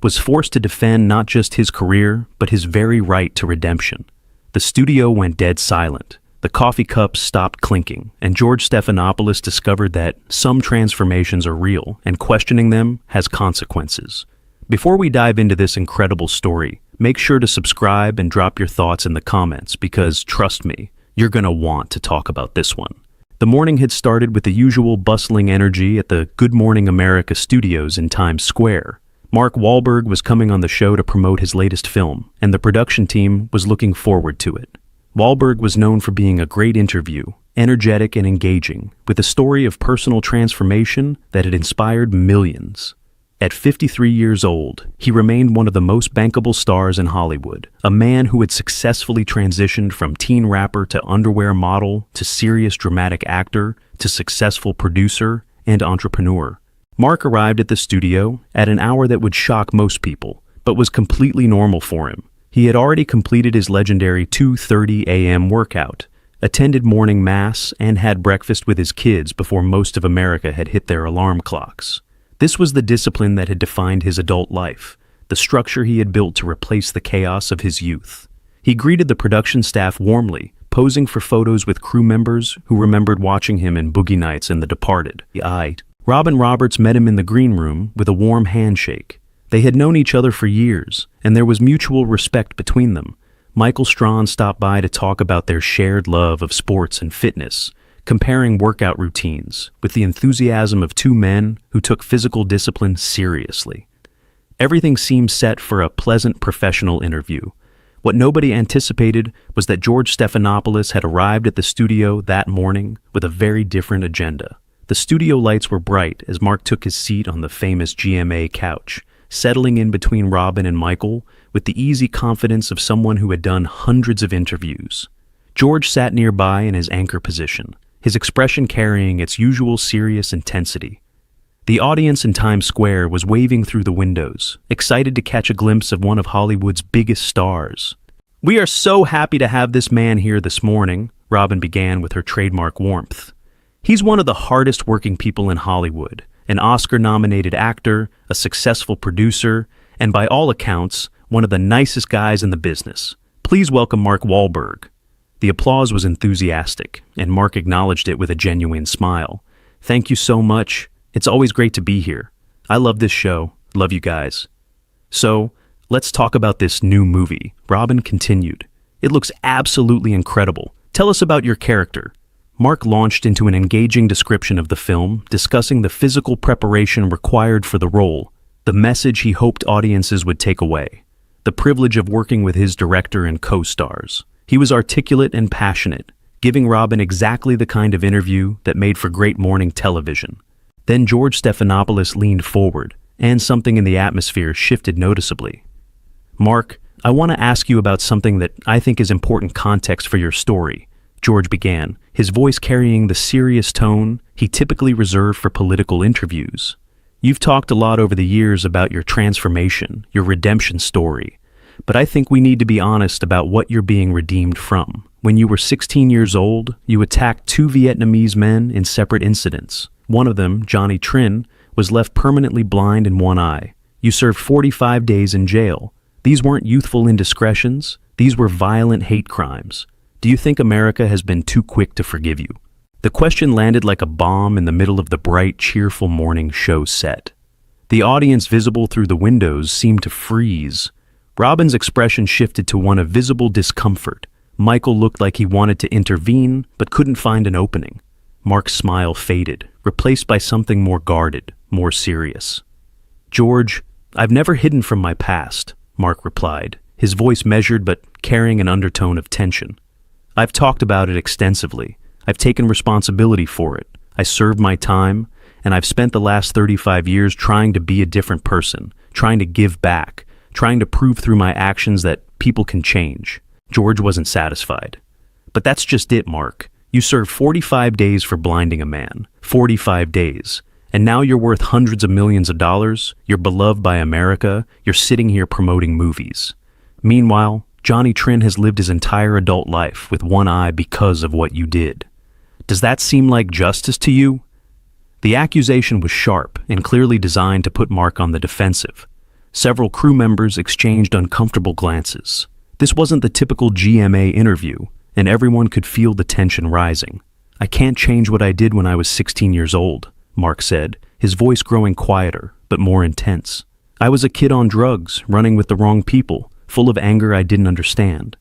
was forced to defend not just his career, but his very right to redemption. The studio went dead silent. The coffee cups stopped clinking, and George Stephanopoulos discovered that some transformations are real, and questioning them has consequences. Before we dive into this incredible story, make sure to subscribe and drop your thoughts in the comments because, trust me, you're gonna want to talk about this one. The morning had started with the usual bustling energy at the Good Morning America studios in Times Square. Mark Wahlberg was coming on the show to promote his latest film, and the production team was looking forward to it. Wahlberg was known for being a great interview, energetic and engaging, with a story of personal transformation that had inspired millions. At 53 years old, he remained one of the most bankable stars in Hollywood, a man who had successfully transitioned from teen rapper to underwear model to serious dramatic actor to successful producer and entrepreneur. Mark arrived at the studio at an hour that would shock most people, but was completely normal for him. He had already completed his legendary 2:30 a.m. workout, attended morning mass, and had breakfast with his kids before most of America had hit their alarm clocks. This was the discipline that had defined his adult life, the structure he had built to replace the chaos of his youth. He greeted the production staff warmly, posing for photos with crew members who remembered watching him in Boogie Nights and The Departed. Robin Roberts met him in the green room with a warm handshake. They had known each other for years, and there was mutual respect between them. Michael Strahan stopped by to talk about their shared love of sports and fitness, comparing workout routines with the enthusiasm of two men who took physical discipline seriously. Everything seemed set for a pleasant professional interview. What nobody anticipated was that George Stephanopoulos had arrived at the studio that morning with a very different agenda. The studio lights were bright as Mark took his seat on the famous GMA couch, settling in between Robin and Michael with the easy confidence of someone who had done hundreds of interviews. George sat nearby in his anchor position, his expression carrying its usual serious intensity. The audience in Times Square was waving through the windows, excited to catch a glimpse of one of Hollywood's biggest stars. "We are so happy to have this man here this morning," Robin began with her trademark warmth. "He's one of the hardest working people in Hollywood, an Oscar-nominated actor, a successful producer, and by all accounts, one of the nicest guys in the business. Please welcome Mark Wahlberg." The applause was enthusiastic, and Mark acknowledged it with a genuine smile. "Thank you so much. It's always great to be here. I love this show. Love you guys." "So, let's talk about this new movie," Robin continued. "It looks absolutely incredible. Tell us about your character." Mark launched into an engaging description of the film, discussing the physical preparation required for the role, the message he hoped audiences would take away, the privilege of working with his director and co-stars. He was articulate and passionate, giving Robin exactly the kind of interview that made for great morning television. Then George Stephanopoulos leaned forward, and something in the atmosphere shifted noticeably. "Mark, I want to ask you about something that I think is important context for your story," George began, his voice carrying the serious tone he typically reserved for political interviews. "You've talked a lot over the years about your transformation, your redemption story, but I think we need to be honest about what you're being redeemed from. When you were 16 years old, you attacked two Vietnamese men in separate incidents. One of them, Johnny Trin, was left permanently blind in one eye. You served 45 days in jail. These weren't youthful indiscretions. These were violent hate crimes. Do you think America has been too quick to forgive you?" The question landed like a bomb in the middle of the bright, cheerful morning show set. The audience visible through the windows seemed to freeze. Robin's expression shifted to one of visible discomfort. Michael looked like he wanted to intervene, but couldn't find an opening. Mark's smile faded, replaced by something more guarded, more serious. "George, I've never hidden from my past," Mark replied, his voice measured but carrying an undertone of tension. "I've talked about it extensively. I've taken responsibility for it. I served my time, and I've spent the last 35 years trying to be a different person, trying to give back, trying to prove through my actions that people can change." George wasn't satisfied. "But that's just it, Mark. You served 45 days for blinding a man. 45 days. And now you're worth hundreds of millions of dollars, you're beloved by America, you're sitting here promoting movies. Meanwhile, Johnny Trin has lived his entire adult life with one eye because of what you did. Does that seem like justice to you?" The accusation was sharp and clearly designed to put Mark on the defensive. Several crew members exchanged uncomfortable glances. This wasn't the typical GMA interview, and everyone could feel the tension rising. "I can't change what I did when I was 16 years old," Mark said, his voice growing quieter, but more intense. "I was a kid on drugs, running with the wrong people, full of anger I didn't understand.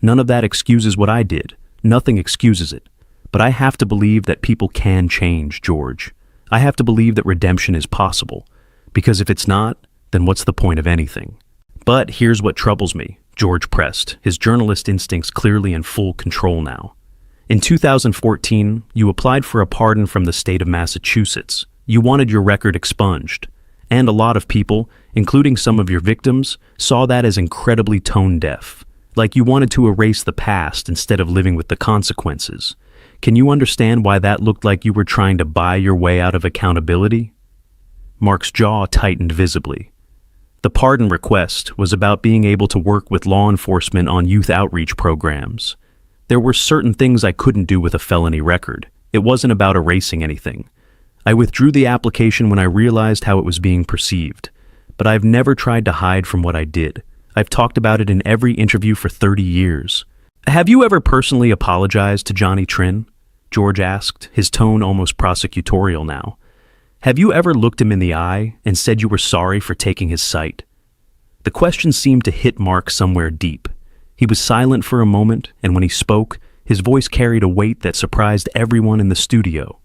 None of that excuses what I did. Nothing excuses it. But I have to believe that people can change, George. I have to believe that redemption is possible. Because if it's not, then what's the point of anything?" "But here's what troubles me," George pressed, his journalist instincts clearly in full control now. "In 2014, you applied for a pardon from the state of Massachusetts. You wanted your record expunged. And a lot of people, including some of your victims, saw that as incredibly tone-deaf. Like you wanted to erase the past instead of living with the consequences. Can you understand why that looked like you were trying to buy your way out of accountability?" Mark's jaw tightened visibly. The pardon request was about being able to work with law enforcement on youth outreach programs. There were certain things I couldn't do with a felony record. It wasn't about erasing anything. I withdrew the application when I realized how it was being perceived. But I've never tried to hide from what I did. I've talked about it in every interview for 30 years. "Have you ever personally apologized to Johnny Trin?" George asked, his tone almost prosecutorial now. "Have you ever looked him in the eye and said you were sorry for taking his sight?" The question seemed to hit Mark somewhere deep. He was silent for a moment, and when he spoke, his voice carried a weight that surprised everyone in the studio.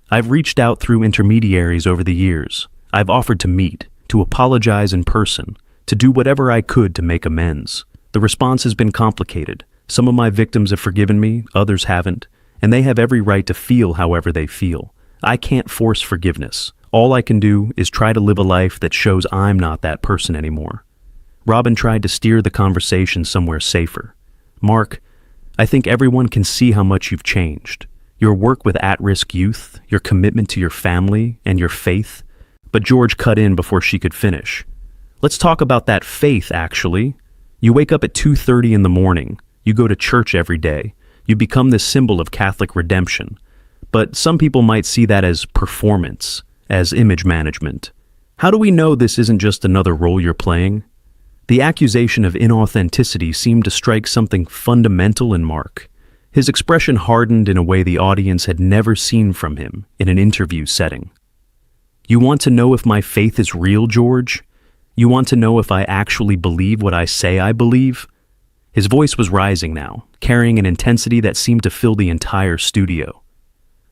"I've reached out through intermediaries over the years. I've offered to meet, to apologize in person, to do whatever I could to make amends. The response has been complicated. Some of my victims have forgiven me, others haven't, and they have every right to feel however they feel. I can't force forgiveness. All I can do is try to live a life that shows I'm not that person anymore." Robin tried to steer the conversation somewhere safer. "Mark, I think everyone can see how much you've changed. Your work with at-risk youth, your commitment to your family, and your faith." But George cut in before she could finish. "Let's talk about that faith, actually. You wake up at 2:30 in the morning. You go to church every day. You become this symbol of Catholic redemption. But some people might see that as performance, as image management. How do we know this isn't just another role you're playing?" The accusation of inauthenticity seemed to strike something fundamental in Mark. His expression hardened in a way the audience had never seen from him in an interview setting. "You want to know if my faith is real, George? You want to know if I actually believe what I say I believe?" His voice was rising now, carrying an intensity that seemed to fill the entire studio.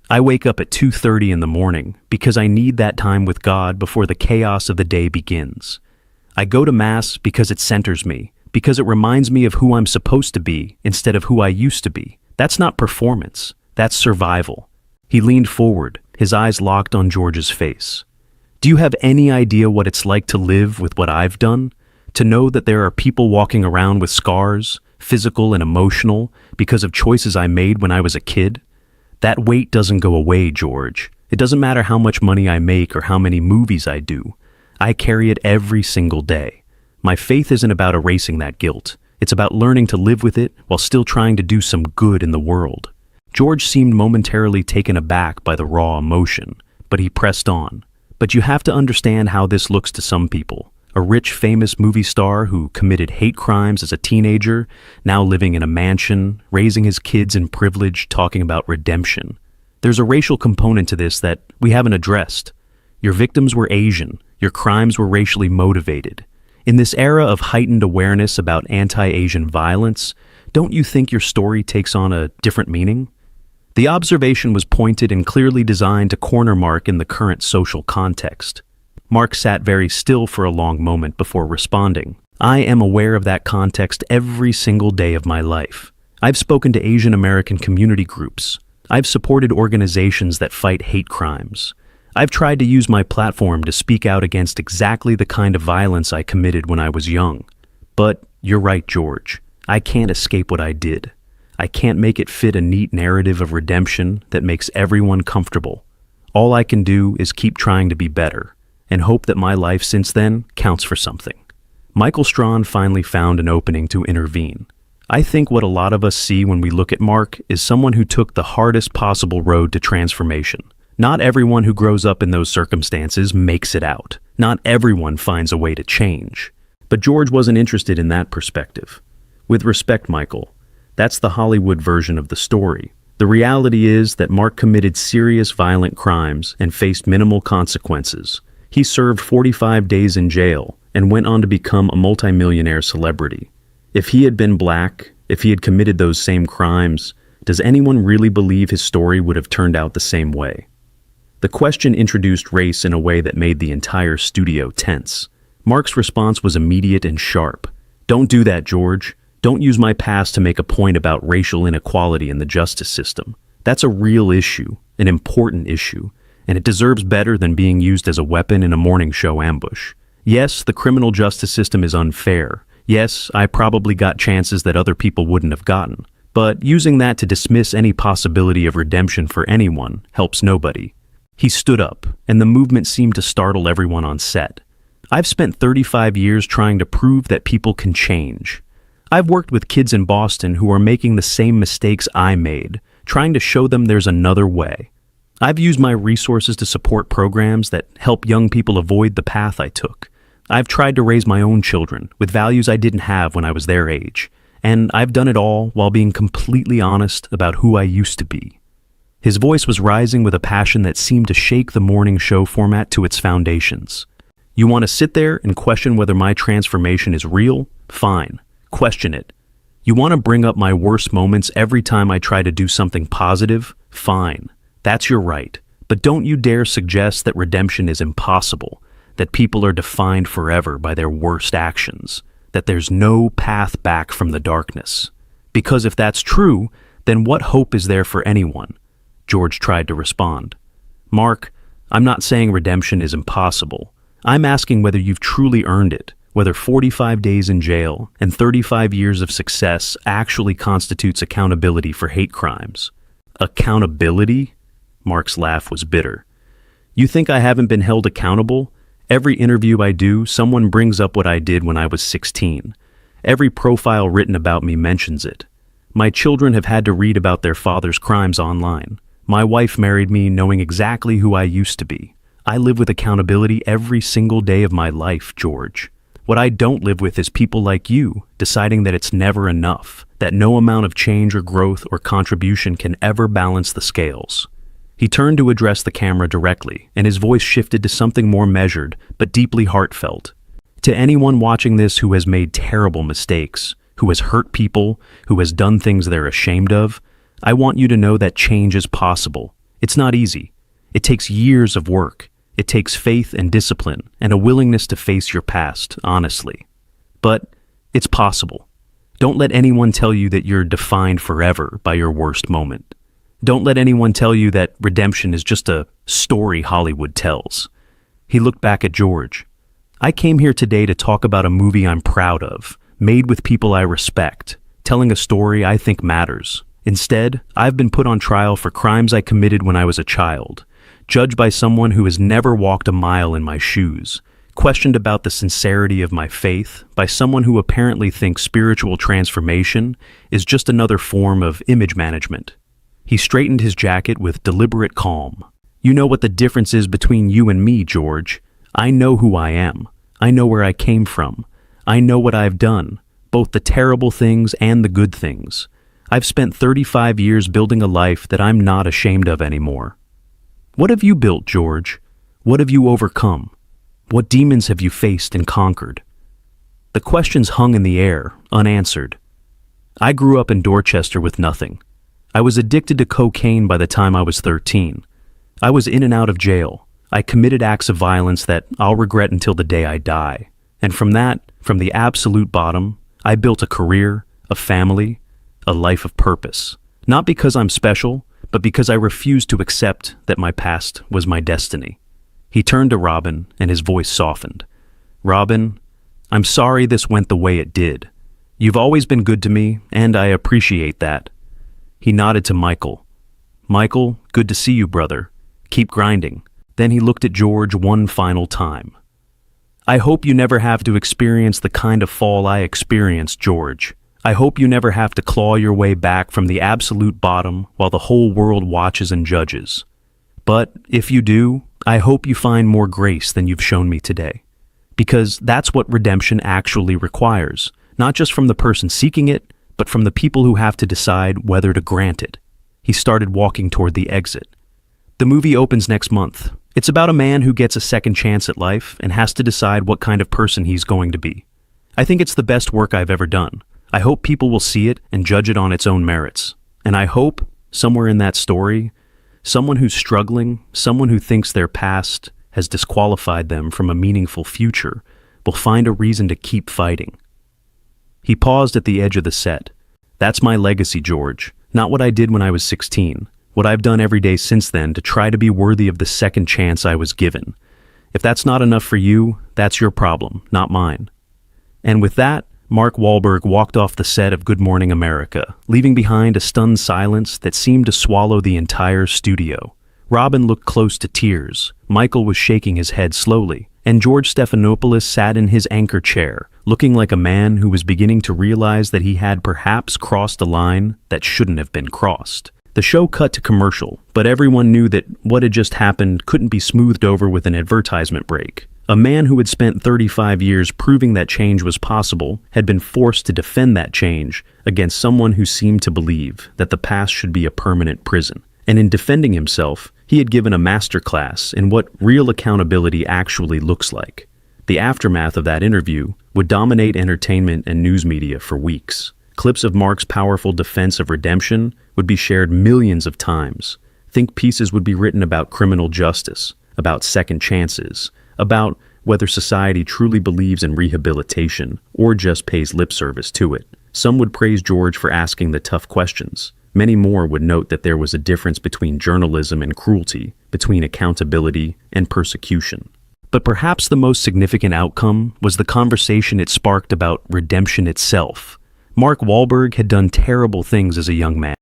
"I wake up at 2:30 in the morning because I need that time with God before the chaos of the day begins. I go to Mass because it centers me, because it reminds me of who I'm supposed to be instead of who I used to be. That's not performance, that's survival." He leaned forward, his eyes locked on George's face. "Do you have any idea what it's like to live with what I've done? To know that there are people walking around with scars, physical and emotional, because of choices I made when I was a kid? That weight doesn't go away, George. It doesn't matter how much money I make or how many movies I do. I carry it every single day. My faith isn't about erasing that guilt. It's about learning to live with it while still trying to do some good in the world." George seemed momentarily taken aback by the raw emotion, but he pressed on. "But you have to understand how this looks to some people. A rich, famous movie star who committed hate crimes as a teenager, now living in a mansion, raising his kids in privilege, talking about redemption. There's a racial component to this that we haven't addressed. Your victims were Asian. Your crimes were racially motivated. In this era of heightened awareness about anti-Asian violence, don't you think your story takes on a different meaning?" The observation was pointed and clearly designed to corner Mark in the current social context. Mark sat very still for a long moment before responding. "I am aware of that context every single day of my life. I've spoken to Asian American community groups. I've supported organizations that fight hate crimes. I've tried to use my platform to speak out against exactly the kind of violence I committed when I was young. But you're right, George. I can't escape what I did. I can't make it fit a neat narrative of redemption that makes everyone comfortable. All I can do is keep trying to be better and hope that my life since then counts for something." Michael Strawn finally found an opening to intervene. "I think what a lot of us see when we look at Mark is someone who took the hardest possible road to transformation. Not everyone who grows up in those circumstances makes it out. Not everyone finds a way to change. But George wasn't interested in that perspective. With respect, Michael, that's the Hollywood version of the story. The reality is that Mark committed serious violent crimes and faced minimal consequences. He served 45 days in jail and went on to become a multimillionaire celebrity. If he had been black, if he had committed those same crimes, does anyone really believe his story would have turned out the same way? The question introduced race in a way that made the entire studio tense. Mark's response was immediate and sharp. "Don't do that, George. Don't use my past to make a point about racial inequality in the justice system. That's a real issue, an important issue, and it deserves better than being used as a weapon in a morning show ambush. Yes, the criminal justice system is unfair. Yes, I probably got chances that other people wouldn't have gotten. But using that to dismiss any possibility of redemption for anyone helps nobody." He stood up, and the movement seemed to startle everyone on set. "I've spent 35 years trying to prove that people can change. I've worked with kids in Boston who are making the same mistakes I made, trying to show them there's another way. I've used my resources to support programs that help young people avoid the path I took. I've tried to raise my own children with values I didn't have when I was their age, and I've done it all while being completely honest about who I used to be." His voice was rising with a passion that seemed to shake the morning show format to its foundations. "You want to sit there and question whether my transformation is real? Fine. Question it. You want to bring up my worst moments every time I try to do something positive? Fine. That's your right. But don't you dare suggest that redemption is impossible, that people are defined forever by their worst actions, that there's no path back from the darkness. Because if that's true, then what hope is there for anyone?" George tried to respond. "Mark, I'm not saying redemption is impossible. I'm asking whether you've truly earned it, whether 45 days in jail and 35 years of success actually constitutes accountability for hate crimes." "Accountability?" Mark's laugh was bitter. "You think I haven't been held accountable? Every interview I do, someone brings up what I did when I was 16. Every profile written about me mentions it. My children have had to read about their father's crimes online. My wife married me knowing exactly who I used to be. I live with accountability every single day of my life, George. What I don't live with is people like you deciding that it's never enough, that no amount of change or growth or contribution can ever balance the scales." He turned to address the camera directly, and his voice shifted to something more measured, but deeply heartfelt. "To anyone watching this who has made terrible mistakes, who has hurt people, who has done things they're ashamed of, I want you to know that change is possible. It's not easy. It takes years of work. It takes faith and discipline and a willingness to face your past, honestly. But it's possible. Don't let anyone tell you that you're defined forever by your worst moment. Don't let anyone tell you that redemption is just a story Hollywood tells." He looked back at George. "I came here today to talk about a movie I'm proud of, made with people I respect, telling a story I think matters. Instead, I've been put on trial for crimes I committed when I was a child, judged by someone who has never walked a mile in my shoes, questioned about the sincerity of my faith by someone who apparently thinks spiritual transformation is just another form of image management." He straightened his jacket with deliberate calm. "You know what the difference is between you and me, George. I know who I am. I know where I came from. I know what I've done, both the terrible things and the good things. I've spent 35 years building a life that I'm not ashamed of anymore. What have you built, George? What have you overcome? What demons have you faced and conquered?" The questions hung in the air, unanswered. "I grew up in Dorchester with nothing. I was addicted to cocaine by the time I was 13. I was in and out of jail. I committed acts of violence that I'll regret until the day I die. And from the absolute bottom, I built a career, a family, a life of purpose. Not because I'm special, but because I refused to accept that my past was my destiny." He turned to Robin, and his voice softened. "Robin, I'm sorry this went the way it did. You've always been good to me, and I appreciate that." He nodded to Michael. "Michael, good to see you, brother. Keep grinding." Then he looked at George one final time. "I hope you never have to experience the kind of fall I experienced, George. I hope you never have to claw your way back from the absolute bottom while the whole world watches and judges. But if you do, I hope you find more grace than you've shown me today. Because that's what redemption actually requires, not just from the person seeking it, but from the people who have to decide whether to grant it. He started walking toward the exit. The movie opens next month. It's about a man who gets a second chance at life and has to decide what kind of person he's going to be. I think it's the best work I've ever done. I hope people will see it and judge it on its own merits. And I hope, somewhere in that story, someone who's struggling, someone who thinks their past has disqualified them from a meaningful future, will find a reason to keep fighting. He paused at the edge of the set. That's my legacy, George. Not what I did when I was 16. What I've done every day since then to try to be worthy of the second chance I was given. If that's not enough for you, that's your problem, not mine. And with that, Mark Wahlberg walked off the set of Good Morning America, leaving behind a stunned silence that seemed to swallow the entire studio. Robin looked close to tears, Michael was shaking his head slowly, and George Stephanopoulos sat in his anchor chair, looking like a man who was beginning to realize that he had perhaps crossed a line that shouldn't have been crossed. The show cut to commercial, but everyone knew that what had just happened couldn't be smoothed over with an advertisement break. A man who had spent 35 years proving that change was possible had been forced to defend that change against someone who seemed to believe that the past should be a permanent prison. And in defending himself, he had given a masterclass in what real accountability actually looks like. The aftermath of that interview would dominate entertainment and news media for weeks. Clips of Mark's powerful defense of redemption would be shared millions of times. Think pieces would be written about criminal justice, about second chances, about whether society truly believes in rehabilitation or just pays lip service to it. Some would praise George for asking the tough questions. Many more would note that there was a difference between journalism and cruelty, between accountability and persecution. But perhaps the most significant outcome was the conversation it sparked about redemption itself. Mark Wahlberg had done terrible things as a young man.